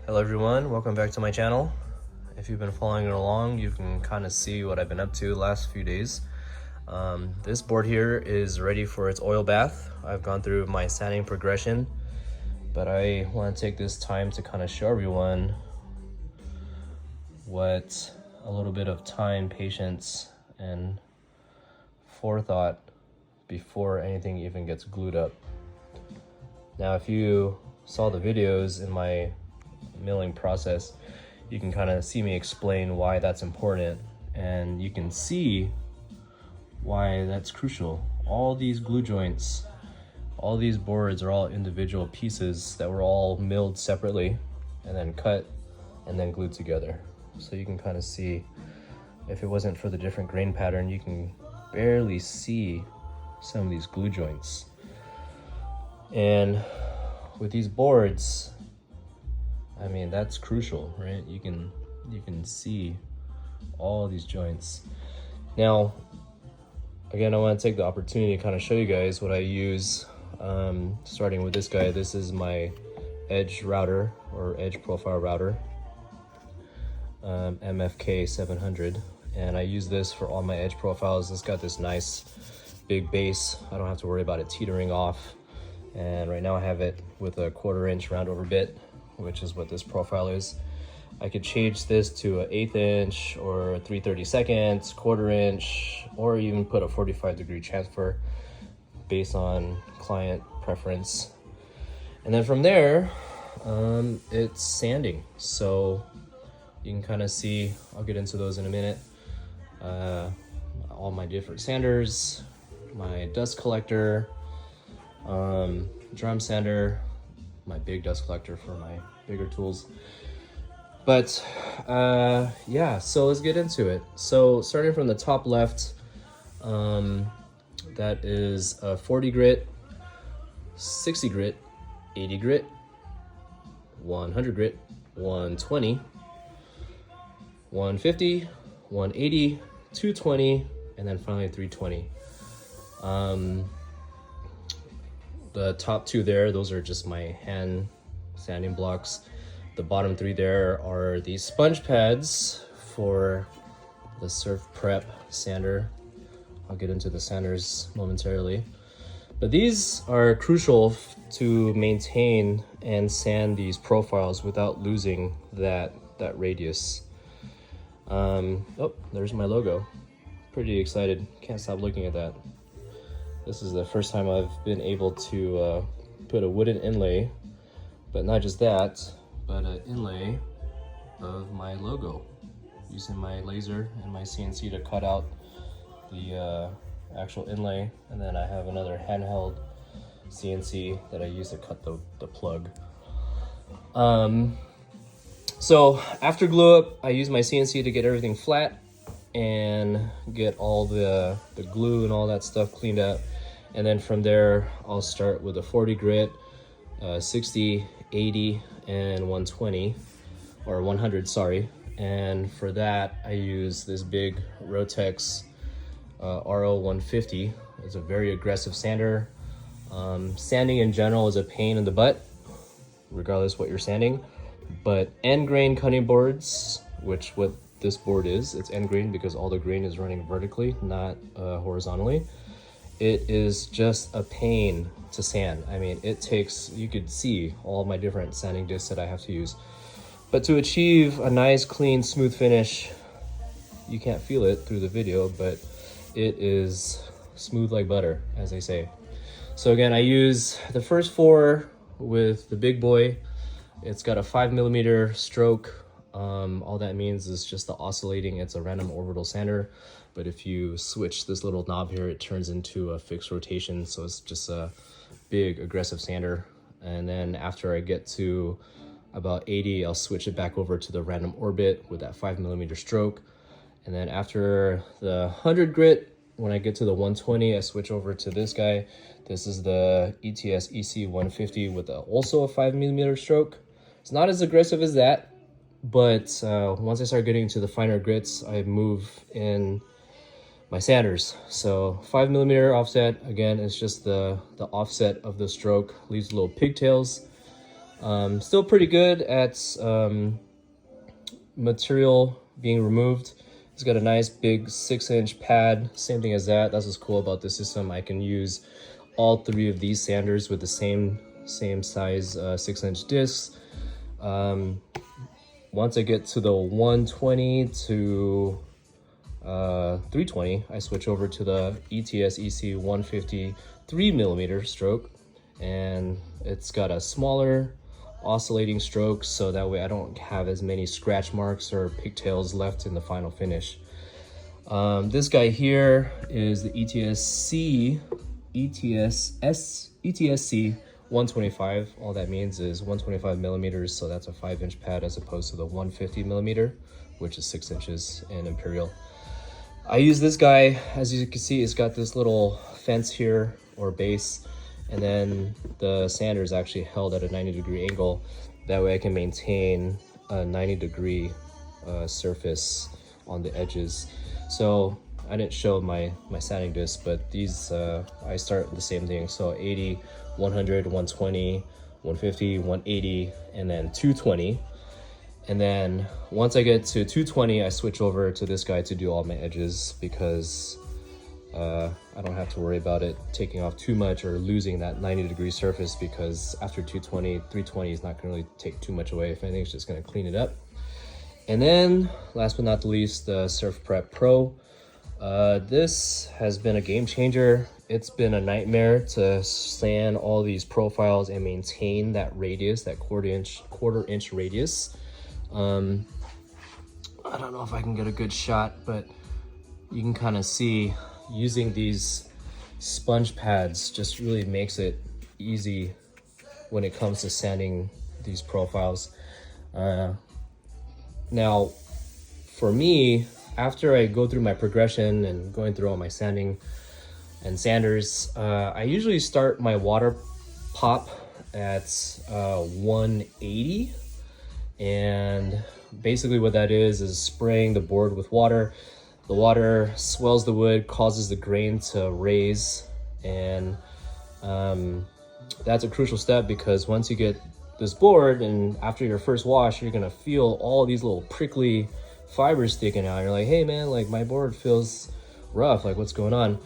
Hello everyone, welcome back to my channel. If you've been following along, you can kind of see what I've been up to the last few days. This board here is ready for its oil bath. I've gone through my sanding progression, but I want to take this time to kind of show everyone what a little bit of time, patience, and forethought before anything even gets glued up. Now, if you saw the videos in my milling process, you can kind of see me explain why that's important, and you can see why that's crucial. All these glue joints, all these boards are all individual pieces that were all milled separately and then cut and then glued together. So you can kind of see, if it wasn't for the different grain pattern, you can barely see some of these glue joints. And with these boards, I mean, that's crucial, right? You can see all these joints. Now, again, I want to take the opportunity to kind of show you guys what I use. Starting with this guy, this is my edge router or edge profile router, MFK 700, and I use this for all my edge profiles. It's got this nice big base. I don't have to worry about it teetering off. And right now I have it with a 1/4 inch round over bit, which is what this profile is. I could change this to an 1/8 inch or 3/32, 1/4 inch, or even put a 45-degree transfer based on client preference. And then from there, it's sanding. So you can kind of see, I'll get into those in a minute, all my different sanders, my dust collector, drum sander, my big dust collector for my bigger tools. But yeah, so let's get into it. So starting from the top left, that is a 40 grit, 60 grit, 80 grit, 100 grit, 120, 150, 180, 220, and then finally 320. The top two there, those are just my hand sanding blocks. The bottom three there are these sponge pads for the surf prep sander. I'll get into the sanders momentarily. But these are crucial to maintain and sand these profiles without losing that radius. Oh, there's my logo. Pretty excited, can't stop looking at that. This is the first time I've been able to put a wooden inlay, but not just that, but an inlay of my logo, using my laser and my CNC to cut out the actual inlay, and then I have another handheld CNC that I use to cut the plug. So after glue up, I use my CNC to get everything flat and get all the glue and all that stuff cleaned up. And then from there, I'll start with a 40 grit, 60, 80, and 120, or 100, sorry. And for that, I use this big Rotex RO 150. It's a very aggressive sander. Sanding in general is a pain in the butt, regardless what you're sanding. But end grain cutting boards, which what this board is, it's end grain because all the grain is running vertically, not horizontally. It is just a pain to sand. I mean, it takes, you could see all my different sanding discs that I have to use. But to achieve a nice, clean, smooth finish, you can't feel it through the video, but it is smooth like butter, as they say. So again, I use the first 4 with the big boy. It's got a 5mm stroke. All that means is just the oscillating, it's a random orbital sander. But if you switch this little knob here, it turns into a fixed rotation. So it's just a big aggressive sander. And then after I get to about 80, I'll switch it back over to the random orbit with that 5mm stroke. And then after the 100 grit, when I get to the 120, I switch over to this guy. This is the ETS EC 150 with also a 5mm stroke. It's not as aggressive as that, but once I start getting to the finer grits, I move in my sanders. So 5mm offset, again, it's just the offset of the stroke, leaves little pigtails. Still pretty good at material being removed. It's got a nice big 6-inch pad, same thing as that. That's what's cool about this system. I can use all 3 of these sanders with the same size 6-inch discs. Once I get to the 120 to 320, I switch over to the ETS EC 150 3mm stroke, and it's got a smaller oscillating stroke, so that way I don't have as many scratch marks or pigtails left in the final finish. This guy here is the ETSC 125. All that means is 125 millimeters, so that's a 5-inch pad as opposed to the 150 millimeter, which is 6 inches in Imperial. I use this guy, as you can see, it's got this little fence here or base, and then the sander is actually held at a 90-degree angle. That way I can maintain a 90-degree surface on the edges. So I didn't show my sanding disc, but these I start with the same thing. So 80, 100, 120, 150, 180, and then 220. And then once I get to 220, I switch over to this guy to do all my edges, because I don't have to worry about it taking off too much or losing that 90-degree surface, because after 220, 320 is not going to really take too much away. If anything, it's just going to clean it up. And then last but not the least, the Surf Prep Pro. This has been a game changer. It's been a nightmare to sand all these profiles and maintain that radius, that quarter inch radius. I don't know if I can get a good shot, but you can kind of see using these sponge pads just really makes it easy when it comes to sanding these profiles. Now, for me, after I go through my progression and going through all my sanding and sanders, I usually start my water pop at 180. And basically what that is spraying the board with water. The water swells the wood, causes the grain to raise, and that's a crucial step, because once you get this board and after your first wash, you're gonna feel all these little prickly fibers sticking out. You're like, hey man, like my board feels rough, like what's going on?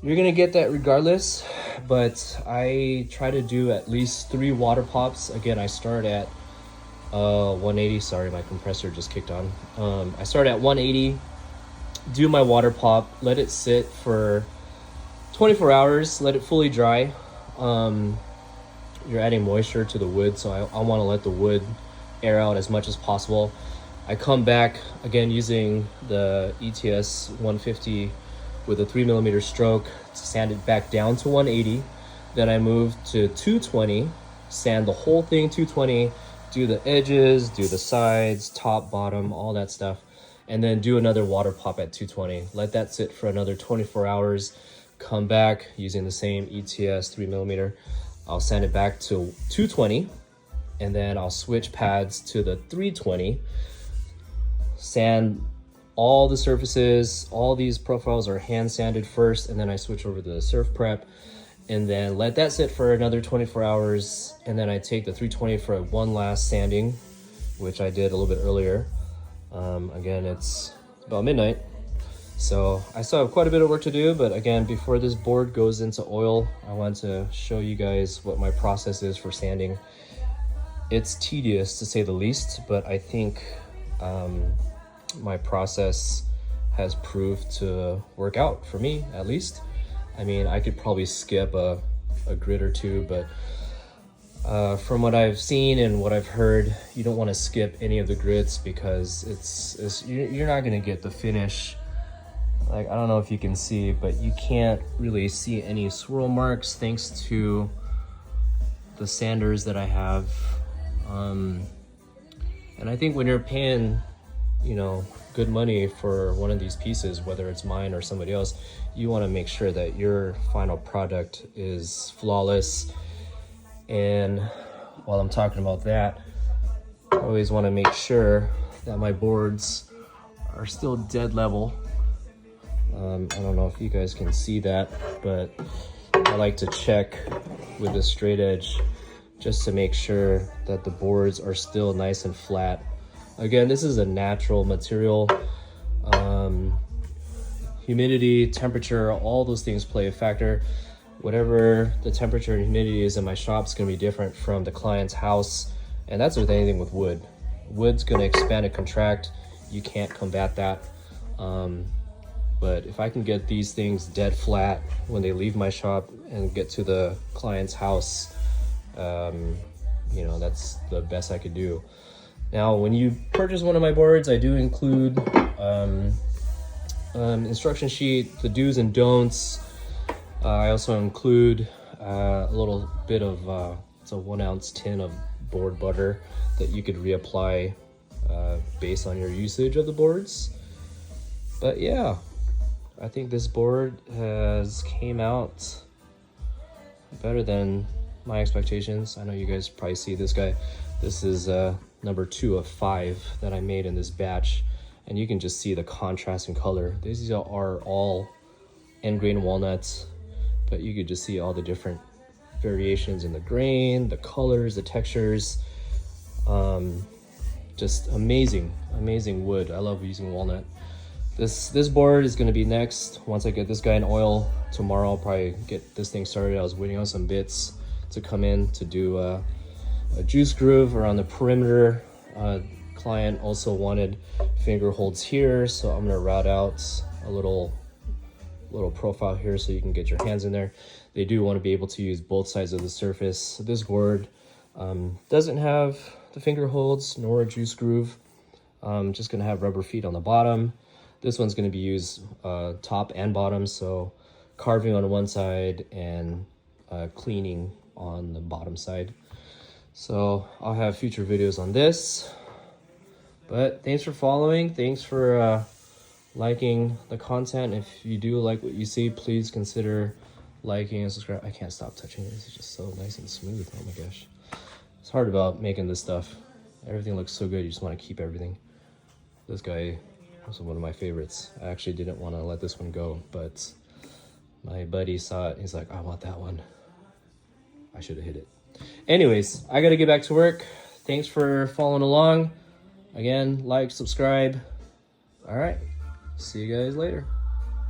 You're gonna get that regardless, but I try to do at least 3 water pops. Again, I start at 180. Sorry, my compressor just kicked on. I start at 180, do my water pop, let it sit for 24 hours, let it fully dry. You're adding moisture to the wood, so I want to let the wood air out as much as possible. I come back again using the ETS 150 with a 3mm stroke to sand it back down to 180. Then I move to 220, sand the whole thing 220, do the edges, do the sides, top, bottom, all that stuff, and then do another water pop at 220. Let that sit for another 24 hours. Come back using the same ETS 3mm. I'll sand it back to 220, and then I'll switch pads to the 320. Sand all the surfaces. All these profiles are hand sanded first, and then I switch over to the Surf Prep, and then let that sit for another 24 hours. And then I take the 320 for one last sanding, which I did a little bit earlier. Again, it's about midnight, so I still have quite a bit of work to do. But again, before this board goes into oil, I want to show you guys what my process is for sanding. It's tedious to say the least, but I think my process has proved to work out for me, at least. I mean, I could probably skip a grit or two, but from what I've seen and what I've heard, you don't want to skip any of the grits, because you're not going to get the finish. Like, I don't know if you can see, but you can't really see any swirl marks thanks to the sanders that I have. And I think when you're paying, you know, good money for one of these pieces, whether it's mine or somebody else, you want to make sure that your final product is flawless. And while I'm talking about that, I always want to make sure that my boards are still dead level. I don't know if you guys can see that, but I like to check with a straight edge just to make sure that the boards are still nice and flat. Again, this is a natural material. Humidity, temperature, all those things play a factor. Whatever the temperature and humidity is in my shop is going to be different from the client's house, and that's with anything with wood. Wood's going to expand and contract. You can't combat that. But if I can get these things dead flat when they leave my shop and get to the client's house, you know, that's the best I could do. Now, when you purchase one of my boards, I do include instruction sheet, the do's and don'ts. I also include a little bit of it's a 1 ounce tin of board butter that you could reapply based on your usage of the boards. But yeah, I think this board has came out better than my expectations. I know you guys probably see this guy. This is number 2 of 5 that I made in this batch, and you can just see the contrast in color. These are all end grain walnuts, but you could just see all the different variations in the grain, the colors, the textures. Just amazing wood. I love using walnut. This board is going to be next. Once I get this guy in oil tomorrow, I'll probably get this thing started. I was waiting on some bits to come in to do a juice groove around the perimeter. Client also wanted finger holds here, so I'm going to route out a little profile here so you can get your hands in there. They do want to be able to use both sides of the surface. This board doesn't have the finger holds nor a juice groove. Just going to have rubber feet on the bottom. This one's going to be used top and bottom, so carving on one side and cleaning on the bottom side. So I'll have future videos on this. But thanks for following. Thanks for liking the content. If you do like what you see, please consider liking and subscribe. I can't stop touching it. It's just so nice and smooth. Oh my gosh. It's hard about making this stuff. Everything looks so good. You just want to keep everything. This guy was one of my favorites. I actually didn't want to let this one go, but my buddy saw it. He's like, I want that one. I should have hit it. Anyways, I got to get back to work. Thanks for following along. Again, like, subscribe. All right. See you guys later.